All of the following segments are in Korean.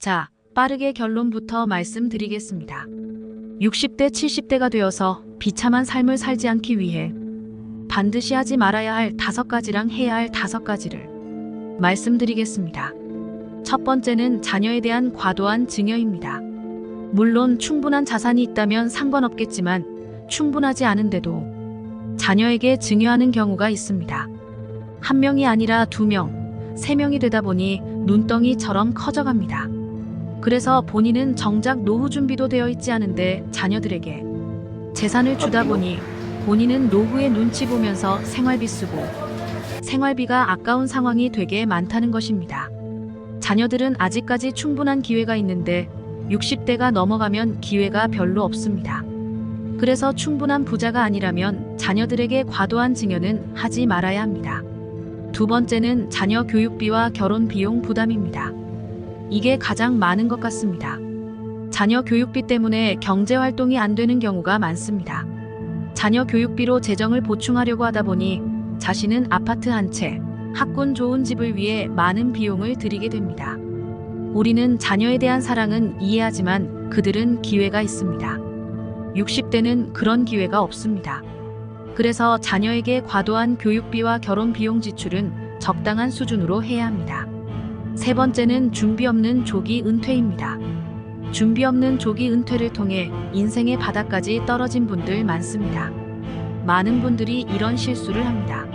자, 빠르게 결론부터 말씀드리겠습니다. 60대, 70대가 되어서 비참한 삶을 살지 않기 위해 반드시 하지 말아야 할 5가지랑 해야 할 5가지를 말씀드리겠습니다. 첫 번째는 자녀에 대한 과도한 증여입니다. 물론 충분한 자산이 있다면 상관없겠지만 충분하지 않은데도 자녀에게 증여하는 경우가 있습니다. 한 명이 아니라 2명, 3명이 되다 보니 눈덩이처럼 커져갑니다. 그래서 본인은 정작 노후 준비도 되어 있지 않은데 자녀들에게 재산을 주다 보니 본인은 노후의 눈치 보면서 생활비 쓰고 생활비가 아까운 상황이 되게 많다는 것입니다. 자녀들은 아직까지 충분한 기회가 있는데 60대가 넘어가면 기회가 별로 없습니다. 그래서 충분한 부자가 아니라면 자녀들에게 과도한 증여는 하지 말아야 합니다. 두 번째는 자녀 교육비와 결혼 비용 부담입니다. 이게 가장 많은 것 같습니다. 자녀 교육비 때문에 경제 활동이 안 되는 경우가 많습니다. 자녀 교육비로 재정을 보충하려고 하다 보니 자신은 아파트 한 채, 학군 좋은 집을 위해 많은 비용을 들이게 됩니다. 우리는 자녀에 대한 사랑은 이해하지만 그들은 기회가 있습니다. 60대는 그런 기회가 없습니다. 그래서 자녀에게 과도한 교육비와 결혼 비용 지출은 적당한 수준으로 해야 합니다. 세 번째는 준비 없는 조기 은퇴입니다. 준비 없는 조기 은퇴를 통해 인생의 바닥까지 떨어진 분들 많습니다. 많은 분들이 이런 실수를 합니다.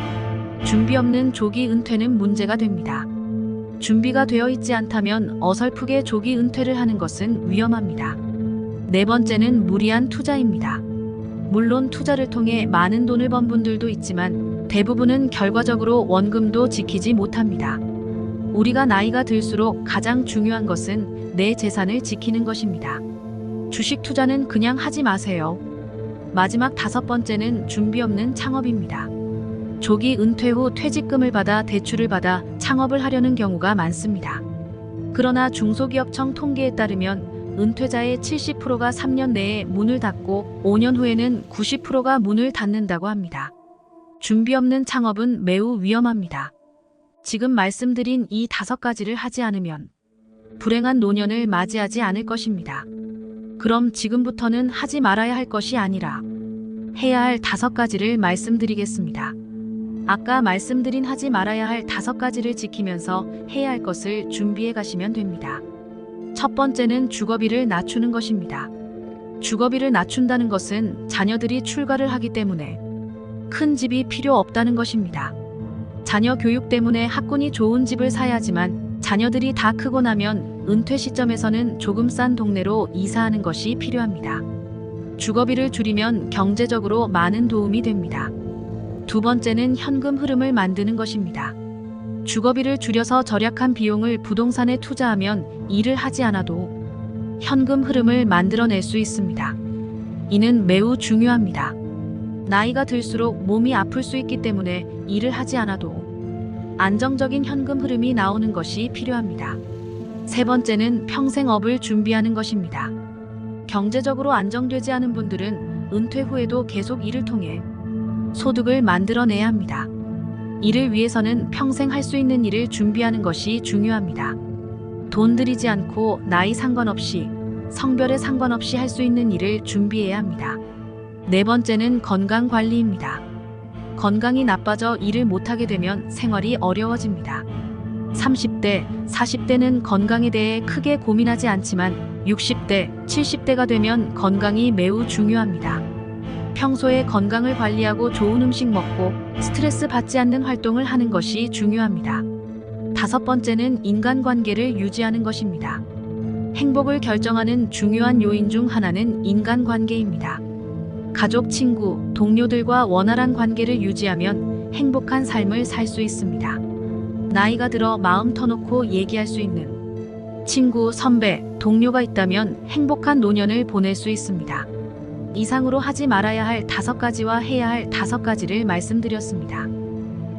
준비 없는 조기 은퇴는 문제가 됩니다. 준비가 되어 있지 않다면 어설프게 조기 은퇴를 하는 것은 위험합니다. 네 번째는 무리한 투자입니다. 물론 투자를 통해 많은 돈을 번 분들도 있지만 대부분은 결과적으로 원금도 지키지 못합니다. 우리가 나이가 들수록 가장 중요한 것은 내 재산을 지키는 것입니다. 주식 투자는 그냥 하지 마세요. 마지막 5번째는 준비 없는 창업입니다. 조기 은퇴 후 퇴직금을 받아 대출을 받아 창업을 하려는 경우가 많습니다. 그러나 중소기업청 통계에 따르면 은퇴자의 70%가 3년 내에 문을 닫고 5년 후에는 90%가 문을 닫는다고 합니다. 준비 없는 창업은 매우 위험합니다. 지금 말씀드린 이 5가지를 하지 않으면 불행한 노년을 맞이하지 않을 것입니다. 그럼 지금부터는 하지 말아야 할 것이 아니라 해야 할 5가지를 말씀드리겠습니다. 아까 말씀드린 하지 말아야 할 5가지를 지키면서 해야 할 것을 준비해 가시면 됩니다. 첫 번째는 주거비를 낮추는 것입니다. 주거비를 낮춘다는 것은 자녀들이 출가를 하기 때문에 큰 집이 필요 없다는 것입니다. 자녀 교육 때문에 학군이 좋은 집을 사야 하지만 자녀들이 다 크고 나면 은퇴 시점에서는 조금 싼 동네로 이사하는 것이 필요합니다. 주거비를 줄이면 경제적으로 많은 도움이 됩니다. 두 번째는 현금 흐름을 만드는 것입니다. 주거비를 줄여서 절약한 비용을 부동산에 투자하면 일을 하지 않아도 현금 흐름을 만들어낼 수 있습니다. 이는 매우 중요합니다. 나이가 들수록 몸이 아플 수 있기 때문에 일을 하지 않아도 안정적인 현금 흐름이 나오는 것이 필요합니다. 세 번째는 평생 업을 준비하는 것입니다. 경제적으로 안정되지 않은 분들은 은퇴 후에도 계속 일을 통해 소득을 만들어내야 합니다. 이를 위해서는 평생 할 수 있는 일을 준비하는 것이 중요합니다. 돈 들이지 않고 나이 상관없이 성별에 상관없이 할 수 있는 일을 준비해야 합니다. 네 번째는 건강 관리입니다. 건강이 나빠져 일을 못하게 되면 생활이 어려워집니다. 30대, 40대는 건강에 대해 크게 고민하지 않지만 60대, 70대가 되면 건강이 매우 중요합니다. 평소에 건강을 관리하고 좋은 음식 먹고 스트레스 받지 않는 활동을 하는 것이 중요합니다. 5번째는 인간관계를 유지하는 것입니다. 행복을 결정하는 중요한 요인 중 하나는 인간관계입니다. 가족, 친구, 동료들과 원활한 관계를 유지하면 행복한 삶을 살 수 있습니다. 나이가 들어 마음 터놓고 얘기할 수 있는 친구, 선배, 동료가 있다면 행복한 노년을 보낼 수 있습니다. 이상으로 하지 말아야 할 5가지와 해야 할 5가지를 말씀드렸습니다.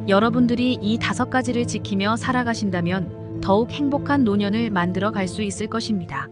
여러분들이 이 5가지를 지키며 살아가신다면 더욱 행복한 노년을 만들어 갈 수 있을 것입니다.